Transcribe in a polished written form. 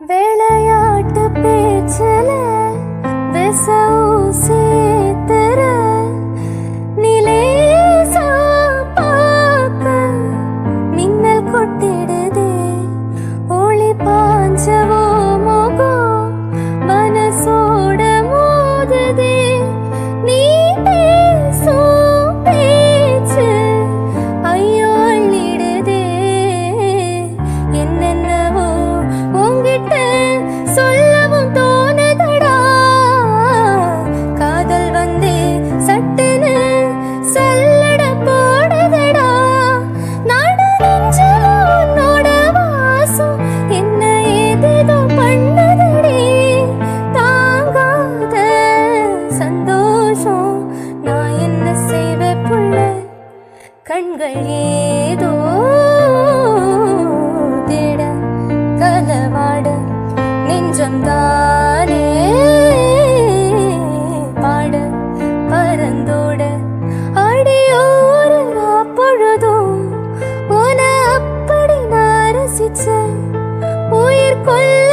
விளையாட்டு பேச்சல விச ஊசித்துற நிலேசா பார்க்க மின்னல் கொட்டிடுதே ஒளி பாஞ்சவோ முகம் மனசோட மோதுதே நீ பேசும் பேச்சு ஐயோ அள்ளிடுதே என்னென்னவோ உங்கிட்ட சொல்லவும் தோணுதடா காதல் வந்து சட்டுன்னு சல்லட போடுதடா நாடு நெஞ்சில உன்னோட வாசம் என்ன ஏதேதோ பண்ணுதடி தாங்காத சந்தோஷம் நான் என்ன செய்வ புள்ள கண்கள் ஏதோ தேட கலவாட நெஞ்சம் தானே பாட பரந்தோட அடியோரு பொழுதும் உன அப்படி நான் ரசிச்ச உயிர் கொல்ல